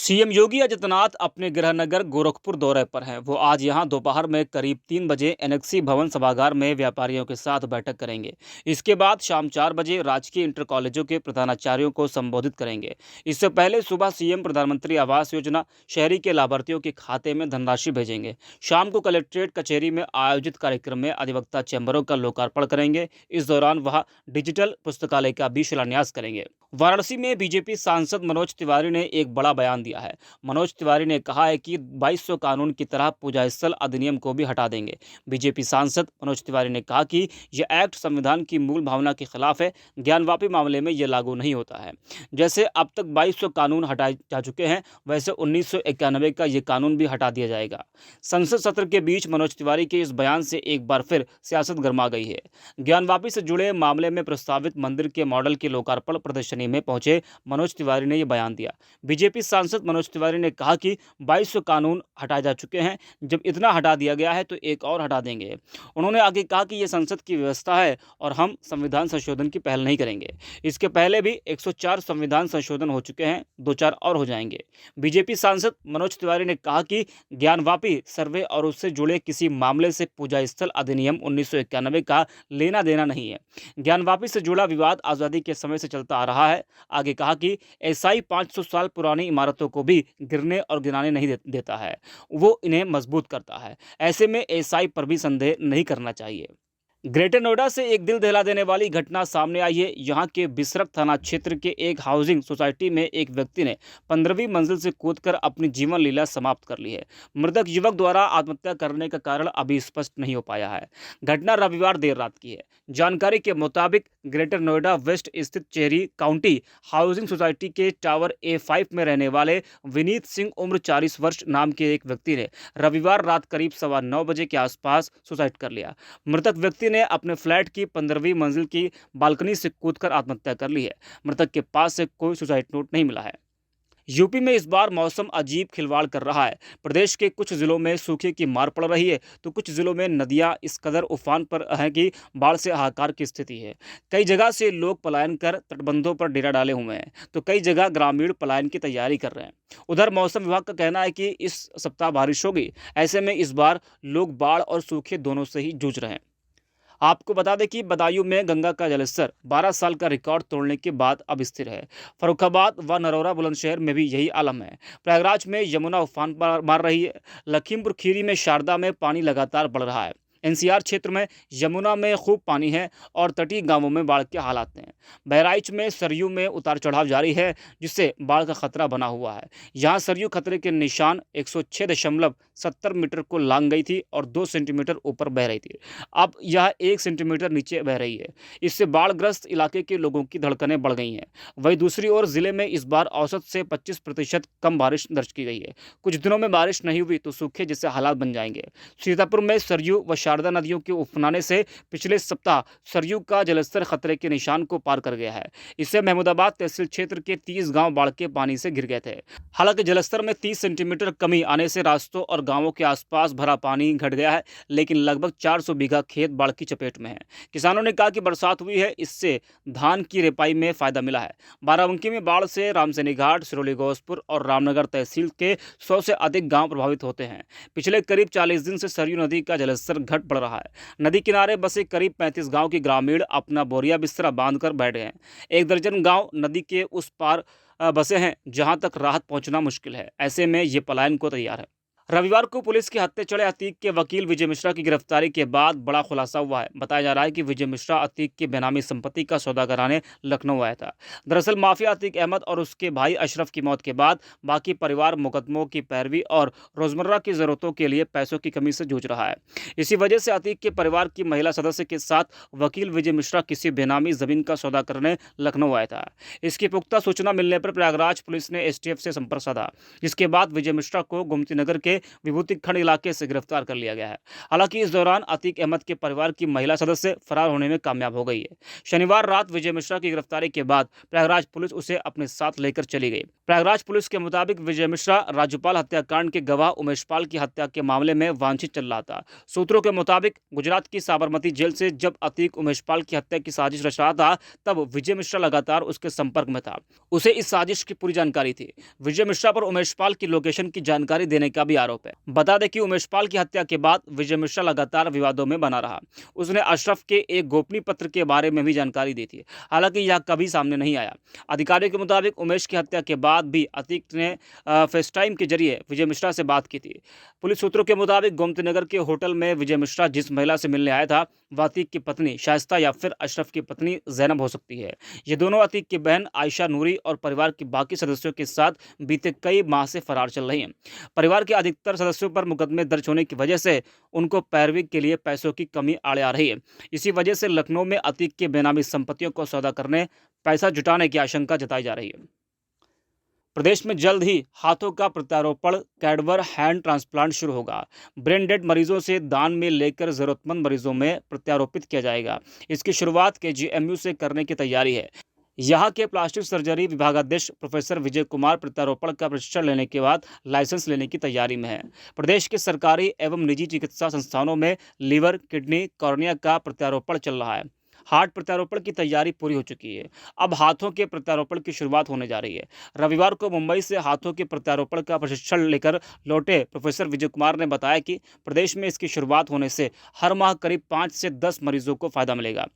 CM Yogi Adityanath अपने गृहनगर गोरखपुर दौरे पर हैं। वो आज यहां दोपहर में करीब 3 बजे एनेक्सी भवन सभागार में व्यापारियों के साथ बैठक करेंगे। इसके बाद शाम 4 बजे राजकीय इंटर कॉलेजों के प्रधानाचार्यों को संबोधित करेंगे। इससे पहले सुबह सीएम प्रधानमंत्री आवास योजना शहरी के लाभार्थियों के खाते में धनराशि भेजेंगे। शाम को कलेक्ट्रेट कचहरी में आयोजित कार्यक्रम में अधिवक्ता चैम्बरों का लोकार्पण करेंगे। इस दौरान वह डिजिटल पुस्तकालय का भी शिलान्यास करेंगे। वाराणसी में बीजेपी सांसद मनोज तिवारी ने एक बड़ा बयान दिया है। मनोज तिवारी ने कहा है कि 2200 कानून की तरह पूजा स्थल अधिनियम को भी हटा देंगे। बीजेपी सांसद मनोज तिवारी ने कहा कि यह एक्ट संविधान की मूल भावना के खिलाफ है। ज्ञानवापी मामले में यह लागू नहीं होता है। जैसे अब तक 2200 कानून हटाए जा चुके हैं, वैसे 1991 का यह कानून भी हटा दिया जाएगा। संसद सत्र के बीच मनोज तिवारी के इस बयान से एक बार फिर सियासत गर्मा गई है। ज्ञानवापी से जुड़े मामले में प्रस्तावित मंदिर के मॉडल के लोकार्पण प्रदर्शनी में पहुंचे मनोज तिवारी ने यह बयान दिया। बीजेपी सांसद मनोज तिवारी ने कहा कि 2200 कानून हटाए जा चुके हैं। जब इतना हटा दिया गया है तो एक और हटा देंगे। उन्होंने आगे कहा कि यह संसद की व्यवस्था है और हम संविधान संशोधन की पहल नहीं करेंगे। इसके पहले भी 104 संविधान संशोधन हो चुके हैं, 2-4 और हो जाएंगे। बीजेपी सांसद मनोज तिवारी ने कहा कि ज्ञानवापी सर्वे और उससे जुड़े किसी मामले से पूजा स्थल अधिनियम 1991 का लेना देना नहीं है। ज्ञानवापी से जुड़ा विवाद आज़ादी के समय से चलता आ रहा है। आगे कहा कि एसआई 500 साल पुरानी इमारतों को भी गिरने और गिराने नहीं देता है, वो इन्हें मजबूत करता है। ऐसे में एसआई पर भी संदेह नहीं करना चाहिए। ग्रेटर नोएडा से एक दिल दहला देने वाली घटना सामने आई है। यहां के बिसरख थाना क्षेत्र के एक हाउसिंग सोसाइटी में एक व्यक्ति ने 15वीं मंजिल से कूदकर अपनी जीवन लीला समाप्त कर ली है। मृतक युवक द्वारा आत्महत्या करने का कारण अभी स्पष्ट नहीं हो पाया है। घटना रविवार देर रात की है। जानकारी के मुताबिक ग्रेटर नोएडा वेस्ट स्थित चेरी काउंटी हाउसिंग सोसाइटी के टावर A5 में रहने वाले विनीत सिंह उम्र 40 वर्ष नाम के एक व्यक्ति ने रविवार रात करीब 9:15 बजे के आसपास सुसाइड कर लिया। मृतक व्यक्ति ने अपने फ्लैट की 15वीं मंजिल की बालकनी से कूदकर आत्महत्या कर ली है। मृतक के पास से कोई सुसाइड नोट नहीं मिला है। यूपी में इस बार मौसम अजीब खिलवाड़ कर रहा है। प्रदेश के कुछ जिलों में सूखे की मार पड़ रही है तो कुछ जिलों में नदियां इस कदर उफान पर हैं कि बाढ़ से हाहाकार की स्थिति है। कई जगह से लोग पलायन कर तटबंधों पर डेरा डाले हुए हैं तो कई जगह ग्रामीण पलायन की तैयारी कर रहे हैं। उधर मौसम विभाग का कहना है कि इस सप्ताह बारिश होगी। ऐसे में इस बार लोग बाढ़ और सूखे दोनों से ही जूझ रहे हैं। आपको बता दें कि बदायूं में गंगा का जलस्तर 12 साल का रिकॉर्ड तोड़ने के बाद अब स्थिर है। फर्रुखाबाद व नरौरा बुलंदशहर में भी यही आलम है। प्रयागराज में यमुना उफान पर मार रही है। लखीमपुर खीरी में शारदा में पानी लगातार बढ़ रहा है। एनसीआर क्षेत्र में यमुना में खूब पानी है और तटीय गांवों में बाढ़ के हालात हैं। बहराइच में सरयू में उतार चढ़ाव जारी है जिससे बाढ़ का खतरा बना हुआ है। यहां सरयू खतरे के निशान 106.70 मीटर को लांग गई थी और 2 सेंटीमीटर ऊपर बह रही थी। अब यह 1 सेंटीमीटर नीचे बह रही है। इससे बाढ़ग्रस्त इलाके के लोगों की धड़कनें बढ़ गई हैं। वहीं दूसरी ओर जिले में इस बार औसत से 25% कम बारिश दर्ज की गई है। कुछ दिनों में बारिश नहीं हुई तो सूखे जैसे हालात बन जाएंगे। सीतापुर में सरयू व शारदा नदियों के उफनाने से पिछले सप्ताह सरयू का जलस्तर खतरे के निशान को पार कर गया है। इससे महमूदाबाद तहसील क्षेत्र के 30 गांव बाढ़ के पानी से घिर गए थे। हालांकि जलस्तर में 30 सेंटीमीटर कमी आने से रास्तों और गांवों के आसपास भरा पानी घट गया है, लेकिन लगभग 400 बीघा खेत बाढ़ की चपेट में है। किसानों ने कहा कि बरसात हुई है, इससे धान की रिपाई में फायदा मिला है। बाराबंकी में बाढ़ से रामसैनी घाट, सिरोली घोसपुर और रामनगर तहसील के 100 से अधिक गांव प्रभावित होते हैं। पिछले करीब 40 दिन से सरयू नदी का जलस्तर घट बढ़ रहा है। नदी किनारे बसे करीब 35 गांव के ग्रामीण अपना बोरिया बिस्तरा बांधकर बैठ गए हैं। 1 दर्जन गांव नदी के उस पार बसे हैं जहां तक राहत पहुंचना मुश्किल है। ऐसे में ये पलायन को तैयार है। रविवार को पुलिस के हत्थे चढ़े अतीक के वकील विजय मिश्रा की गिरफ्तारी के बाद बड़ा खुलासा हुआ है। बताया जा रहा है कि विजय मिश्रा अतीक की बेनामी संपत्ति का सौदा कराने लखनऊ आया था। दरअसल माफिया अतीक अहमद और उसके भाई अशरफ की मौत के बाद बाकी परिवार मुकदमों की पैरवी और रोजमर्रा की जरूरतों के लिए पैसों की कमी से जूझ रहा है। इसी वजह से अतीक के परिवार की महिला सदस्य के साथ वकील विजय मिश्रा किसी बेनामी जमीन का सौदा करने लखनऊ आया था। इसकी पुख्ता सूचना मिलने पर प्रयागराज पुलिस ने एसटीएफ से संपर्क साधा, जिसके बाद विजय मिश्रा को गोमती नगर के के विभूति खंड इलाके से गिरफ्तार कर लिया गया है। हालांकि इस दौरान अतीक अहमद के परिवार की महिला सदस्य फरार होने में कामयाब हो गई है। शनिवार रात विजय मिश्रा की गिरफ्तारी के बाद प्रयागराज पुलिस उसे अपने साथ लेकर चली गई। प्रयागराज पुलिस के मुताबिक विजय मिश्रा राज्यपाल हत्याकांड के गवाह उमेश पाल की हत्या के मामले में वांछित चल रहा था। सूत्रों के मुताबिक गुजरात की साबरमती जेल से जब अतीक उमेश पाल की हत्या की साजिश रच रहा था, तब विजय मिश्रा लगातार उसके संपर्क में था। उसे इस साजिश की पूरी जानकारी थी। विजय मिश्रा पर उमेश पाल की लोकेशन की जानकारी देने का भी आरोप है। बता दें कि उमेश पाल की हत्या के बाद विजय मिश्रा लगातार विवादों में बना रहा। उसने अशरफ के एक गोपनीय पत्र के बारे में भी जानकारी दी थी, हालांकि यह कभी सामने नहीं आया। अधिकारियों के मुताबिक उमेश की हत्या के बाद भी अतीक ने फेसटाइम के जरिए विजय मिश्रा से बात की थी। पुलिस सूत्रों के मुताबिक गोमती नगर के होटल में विजय मिश्रा जिस महिला से मिलने आया था, वह अतीक की पत्नी शाइस्ता या फिर अशरफ की पत्नी जैनब हो सकती है। ये दोनों अतीक की बहन आयशा नूरी और परिवार के बाकी सदस्यों के साथ बीते कई माह से फरार चल रही हैं। परिवार के अधिकतर सदस्यों पर मुकदमे दर्ज होने की वजह से उनको पैरवी के लिए पैसों की कमी आड़े आ रही है। इसी वजह से लखनऊ में अतीक के बेनामी संपत्तियों को सौदा करने, पैसा जुटाने की आशंका जताई जा रही है। प्रदेश में जल्द ही हाथों का प्रत्यारोपण कैडवर हैंड ट्रांसप्लांट शुरू होगा। ब्रेन डेड मरीजों से दान में लेकर जरूरतमंद मरीजों में प्रत्यारोपित किया जाएगा। इसकी शुरुआत केजीएमयू से करने की तैयारी है। यहाँ के प्लास्टिक सर्जरी विभागाध्यक्ष प्रोफेसर विजय कुमार प्रत्यारोपण का प्रशिक्षण लेने के बाद लाइसेंस लेने की तैयारी में है। प्रदेश के सरकारी एवं निजी चिकित्सा संस्थानों में लीवर, किडनी, कॉर्निया का प्रत्यारोपण चल रहा है। हार्ट प्रत्यारोपण की तैयारी पूरी हो चुकी है। अब हाथों के प्रत्यारोपण की शुरुआत होने जा रही है। रविवार को मुंबई से हाथों के प्रत्यारोपण का प्रशिक्षण लेकर लौटे प्रोफेसर विजय कुमार ने बताया कि प्रदेश में इसकी शुरुआत होने से हर माह करीब 5 से 10 मरीजों को फायदा मिलेगा।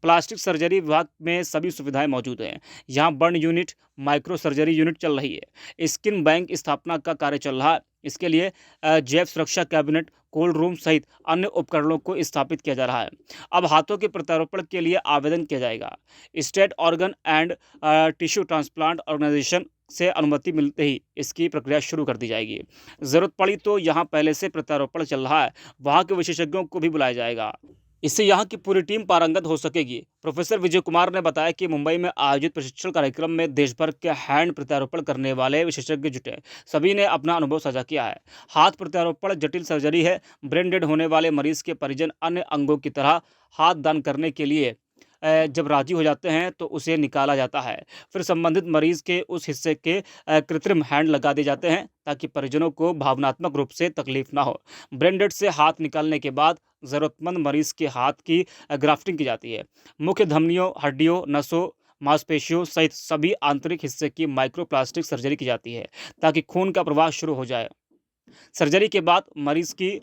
प्लास्टिक सर्जरी विभाग में सभी सुविधाएं मौजूद हैं। यहाँ burn unit, micro surgery unit चल रही है। स्किन बैंक स्थापना का कार्य चल रहा है। इसके लिए जैव सुरक्षा कैबिनेट, कोल्ड रूम सहित अन्य उपकरणों को स्थापित किया जा रहा है। अब हाथों के प्रत्यारोपण के लिए आवेदन किया जाएगा। State organ and tissue transplant organisation से अनुमति मिलते ही इसकी प्रक्रिया शुरू कर दी जाएगी। जरूरत पड़ी तो यहाँ पहले से प्रत्यारोपण चल रहा है, वहाँ के विशेषज्ञों को भी बुलाया जाएगा। इससे यहाँ की पूरी टीम पारंगत हो सकेगी। प्रोफेसर विजय कुमार ने बताया कि मुंबई में आयोजित प्रशिक्षण कार्यक्रम में देश भर के हैंड प्रत्यारोपण करने वाले विशेषज्ञ जुटे। सभी ने अपना अनुभव साझा किया है। हाथ प्रत्यारोपण जटिल सर्जरी है। ब्रेन डेड होने वाले मरीज के परिजन अन्य अंगों की तरह हाथ दान करने के लिए जब राजी हो जाते हैं तो उसे निकाला जाता है। फिर संबंधित मरीज के उस हिस्से के कृत्रिम हैंड लगा दिए जाते हैं ताकि परिजनों को भावनात्मक रूप से तकलीफ ना हो। ब्रेन डेड से हाथ निकालने के बाद ज़रूरतमंद मरीज के हाथ की ग्राफ्टिंग की जाती है। मुख्य धमनियों, हड्डियों, नसों, मांसपेशियों सहित सभी आंतरिक हिस्से की माइक्रोप्लास्टिक सर्जरी की जाती है ताकि खून का प्रवाह शुरू हो जाए। सर्जरी के बाद मरीज की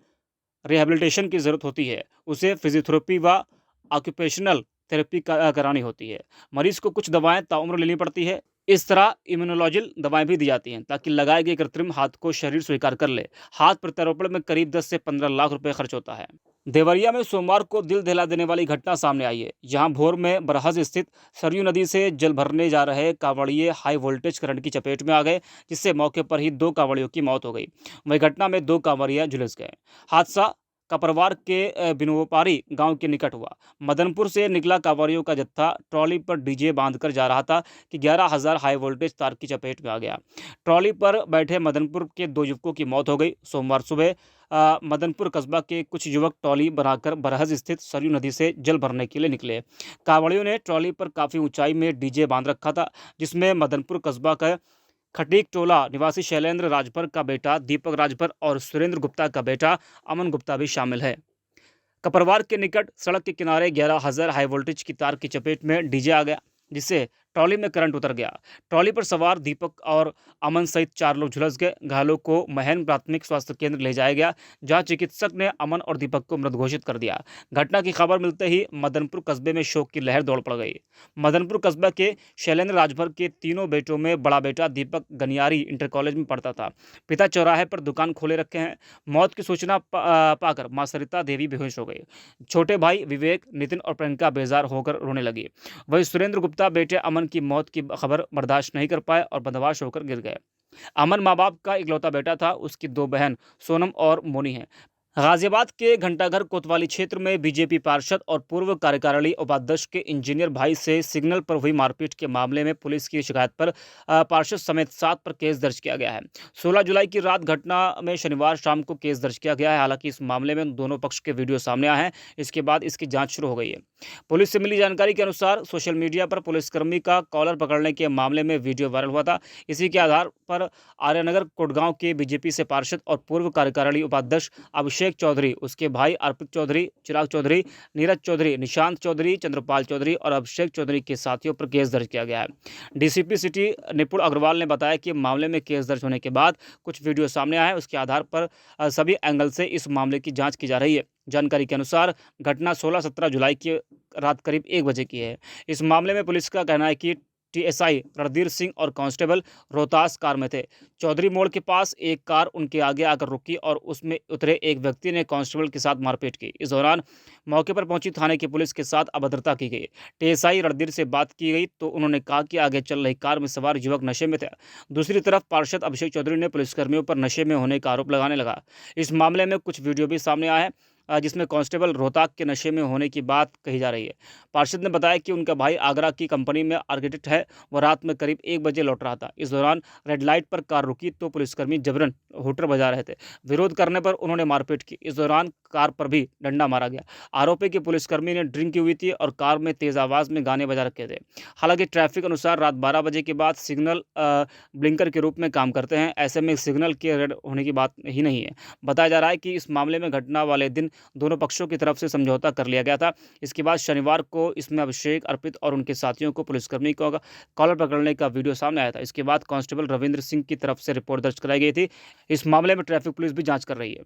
रिहैबिलिटेशन की ज़रूरत होती है। उसे फिजियोथेरेपी व ऑक्यूपेशनल थेरेपी करानी होती है। मरीज को कुछ दवाएं ताउम्र लेनी पड़ती है। इस तरह इम्यूनोलॉजिल दवाएं भी दी जाती हैं ताकि लगाए गए कृत्रिम हाथ को शरीर स्वीकार कर ले। हाथ प्रत्यारोपण में करीब 10 से 15 लाख रुपए खर्च होता है। देवरिया में सोमवार को दिल दहला देने वाली घटना सामने आई है। यहाँ भोर में बरहज स्थित सरयू नदी से जल भरने जा रहे कांवड़िए हाई वोल्टेज करंट की चपेट में आ गए, जिससे मौके पर ही 2 कांवड़ियों की मौत हो गई। वही घटना में 2 कांवड़िया झुलस गए। हादसा कपरवार के बिनोपारी गांव के निकट हुआ। मदनपुर से निकला कांवड़ियों का जत्था ट्रॉली पर डीजे बांधकर जा रहा था कि 11,000 हाई वोल्टेज तार की चपेट में आ गया। ट्रॉली पर बैठे मदनपुर के 2 युवकों की मौत हो गई। सोमवार सुबह मदनपुर कस्बा के कुछ युवक ट्रॉली बनाकर बरहज स्थित सरयू नदी से जल भरने के लिए निकले। कांवड़ियों ने ट्रॉली पर काफ़ी ऊंचाई में डीजे बांध रखा था, जिसमें मदनपुर कस्बा का खटीक टोला निवासी शैलेंद्र राजभर का बेटा दीपक राजभर और सुरेंद्र गुप्ता का बेटा अमन गुप्ता भी शामिल है। कपरवार के निकट सड़क के किनारे 11,000 हाई वोल्टेज की तार की चपेट में डीजे आ गया, जिससे ट्रॉली में करंट उतर गया। ट्रॉली पर सवार दीपक और अमन सहित 4 लोग झुलस गए। घायलों को महन प्राथमिक स्वास्थ्य केंद्र ले जाया गया, जहां चिकित्सक ने अमन और दीपक को मृत घोषित कर दिया। घटना की खबर मिलते ही मदनपुर कस्बे में शोक की लहर दौड़ पड़ गई। मदनपुर कस्बा के शैलेंद्र राजभर के तीनों बेटों में बड़ा बेटा दीपक गनियारी इंटर कॉलेज में पढ़ता था। पिता चौराहे पर दुकान खोले रखे हैं। मौत की सूचना पाकर मां सरिता देवी बेहोश हो गई। छोटे भाई विवेक, नितिन और प्रियंका बेजार होकर रोने लगी। वही सुरेंद्र गुप्ता बेटे अमन की मौत की खबर बर्दाश्त नहीं कर पाए और बदमाश होकर गिर गए। अमन माँ बाप का इकलौता बेटा था। उसकी 2 बहन सोनम और मोनी हैं। गाजियाबाद के घंटाघर कोतवाली क्षेत्र में बीजेपी पार्षद और पूर्व कार्यकारिणी उपाध्यक्ष के इंजीनियर भाई से सिग्नल पर हुई मारपीट के मामले में पुलिस की शिकायत पर पार्षद समेत 7 पर केस दर्ज किया गया है। 16 जुलाई की रात घटना में शनिवार शाम को केस दर्ज किया गया है। हालांकि इस मामले में दोनों पक्ष के वीडियो सामने आए हैं। इसके बाद इसकी जांच शुरू हो गई है। पुलिस से मिली जानकारी के अनुसार सोशल मीडिया पर पुलिसकर्मी का कॉलर पकड़ने के मामले में वीडियो वायरल हुआ था। इसी के आधार पर आर्यनगर कोटगांव के बीजेपी से पार्षद और पूर्व कार्यकारिणी उपाध्यक्ष अभिषेक चौधरी, उसके भाई अर्पित चौधरी, चिराग चौधरी, नीरज चौधरी, निशांत चौधरी, चंद्रपाल चौधरी और अभिषेक चौधरी के साथियों पर केस दर्ज किया गया है। डीसीपी सिटी निपुण अग्रवाल ने बताया कि मामले में केस दर्ज होने के बाद कुछ वीडियो सामने आए हैं। उसके आधार पर सभी एंगल से इस मामले की जांच की जा रही है। जानकारी के अनुसार घटना 16-17 जुलाई की रात करीब 1 बजे की है। इस मामले में पुलिस का कहना है कि टीएसआई रणधीर सिंह और कांस्टेबल रोहतास कार में थे। चौधरी मोड़ के पास एक कार उनके आगे आकर रुकी और उसमें उतरे एक व्यक्ति ने कांस्टेबल के साथ मारपीट की। इस दौरान मौके पर पहुंची थाने की पुलिस के साथ अभद्रता की गई। टीएसआई रणधीर से बात की गई तो उन्होंने कहा कि आगे चल रही कार में सवार युवक नशे में थे। दूसरी तरफ पार्षद अभिषेक चौधरी ने पुलिसकर्मियों पर नशे में होने का आरोप लगाने लगा। इस मामले में कुछ वीडियो भी सामने आए हैं जिसमें कांस्टेबल रोहतास के नशे में होने की बात कही जा रही है। पार्षद ने बताया कि उनका भाई आगरा की कंपनी में आर्किटेक्ट है। वह रात में करीब 1 बजे लौट रहा था। इस दौरान रेड लाइट पर कार रुकी तो पुलिसकर्मी जबरन हूटर बजा रहे थे। विरोध करने पर उन्होंने मारपीट की। इस दौरान कार पर भी डंडा मारा गया। आरोपी की पुलिसकर्मी ने ड्रिंक की हुई थी और कार में तेज आवाज में गाने बजा रखे थे। हालांकि ट्रैफिक अनुसार रात 12 बजे के बाद सिग्नल ब्लिंकर के रूप में काम करते हैं। ऐसे में सिग्नल के रेड होने की बात ही नहीं है। बताया जा रहा है कि इस मामले में घटना वाले दिन दोनों पक्षों की तरफ से समझौता कर लिया गया था। इसके बाद शनिवार को इसमें अभिषेक, अर्पित और उनके साथियों को पुलिसकर्मी को कॉलर पकड़ने का वीडियो सामने आया था। इसके बाद कांस्टेबल रविंद्र सिंह की तरफ से रिपोर्ट दर्ज कराई गई थी। इस मामले में ट्रैफिक पुलिस भी जांच कर रही है।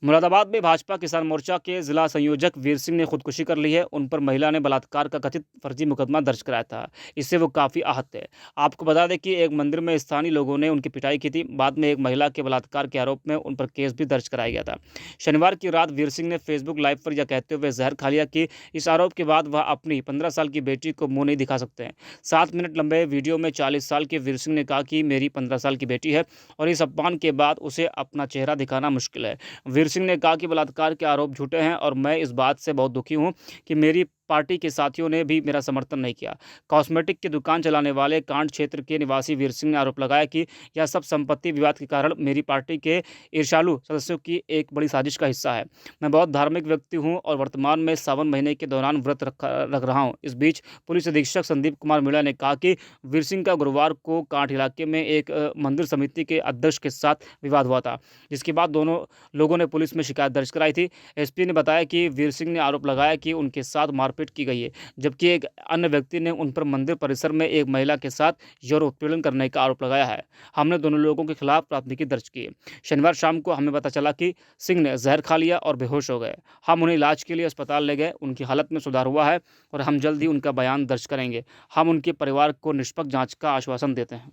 मुरादाबाद में भाजपा किसान मोर्चा के जिला संयोजक वीर सिंह ने खुदकुशी कर ली है। उन पर महिला ने बलात्कार का कथित फर्जी मुकदमा दर्ज कराया था। इससे वो काफ़ी आहत थे। आपको बता दें कि एक मंदिर में स्थानीय लोगों ने उनकी पिटाई की थी। बाद में एक महिला के बलात्कार के आरोप में उन पर केस भी दर्ज कराया गया था। शनिवार की रात वीर सिंह ने फेसबुक लाइव पर यह कहते हुए जहर खा लिया कि इस आरोप के बाद वह अपनी 15 साल की बेटी को मुँह नहीं दिखा सकते हैं। 7 मिनट लंबे वीडियो में 40 साल के वीर सिंह ने कहा कि मेरी 15 साल की बेटी है और इस अपमान के बाद उसे अपना चेहरा दिखाना मुश्किल है। वीर सिंह ने कहा कि बलात्कार के आरोप झूठे हैं और मैं इस बात से बहुत दुखी हूं कि मेरी पार्टी के साथियों ने भी मेरा समर्थन नहीं किया। कॉस्मेटिक की दुकान चलाने वाले कांड क्षेत्र के निवासी वीर सिंह ने आरोप लगाया कि यह सब संपत्ति विवाद के कारण मेरी पार्टी के ईर्ष्यालु सदस्यों की एक बड़ी साजिश का हिस्सा है। मैं बहुत धार्मिक व्यक्ति हूं और वर्तमान में सावन महीने के दौरान व्रत रख रहा हूं। इस बीच पुलिस अधीक्षक संदीप कुमार मीणा ने कहा कि वीर सिंह का गुरुवार को कांठ इलाके में एक मंदिर समिति के अध्यक्ष के साथ विवाद हुआ था, जिसके बाद दोनों लोगों ने पुलिस में शिकायत दर्ज कराई थी। एसपी ने बताया कि वीर सिंह ने आरोप लगाया कि उनके साथ मारपीट की गई है, जबकि एक अन्य व्यक्ति ने उन पर मंदिर परिसर में एक महिला के साथ यौन उत्पीड़न करने का आरोप लगाया है। हमने दोनों लोगों के खिलाफ प्राथमिकी दर्ज की है। शनिवार शाम को हमें पता चला कि सिंह ने जहर खा लिया और बेहोश हो गए। हम उन्हें इलाज के लिए अस्पताल ले गए। उनकी हालत में सुधार हुआ है और हम जल्द ही उनका बयान दर्ज करेंगे। हम उनके परिवार को निष्पक्ष जांच का आश्वासन देते हैं।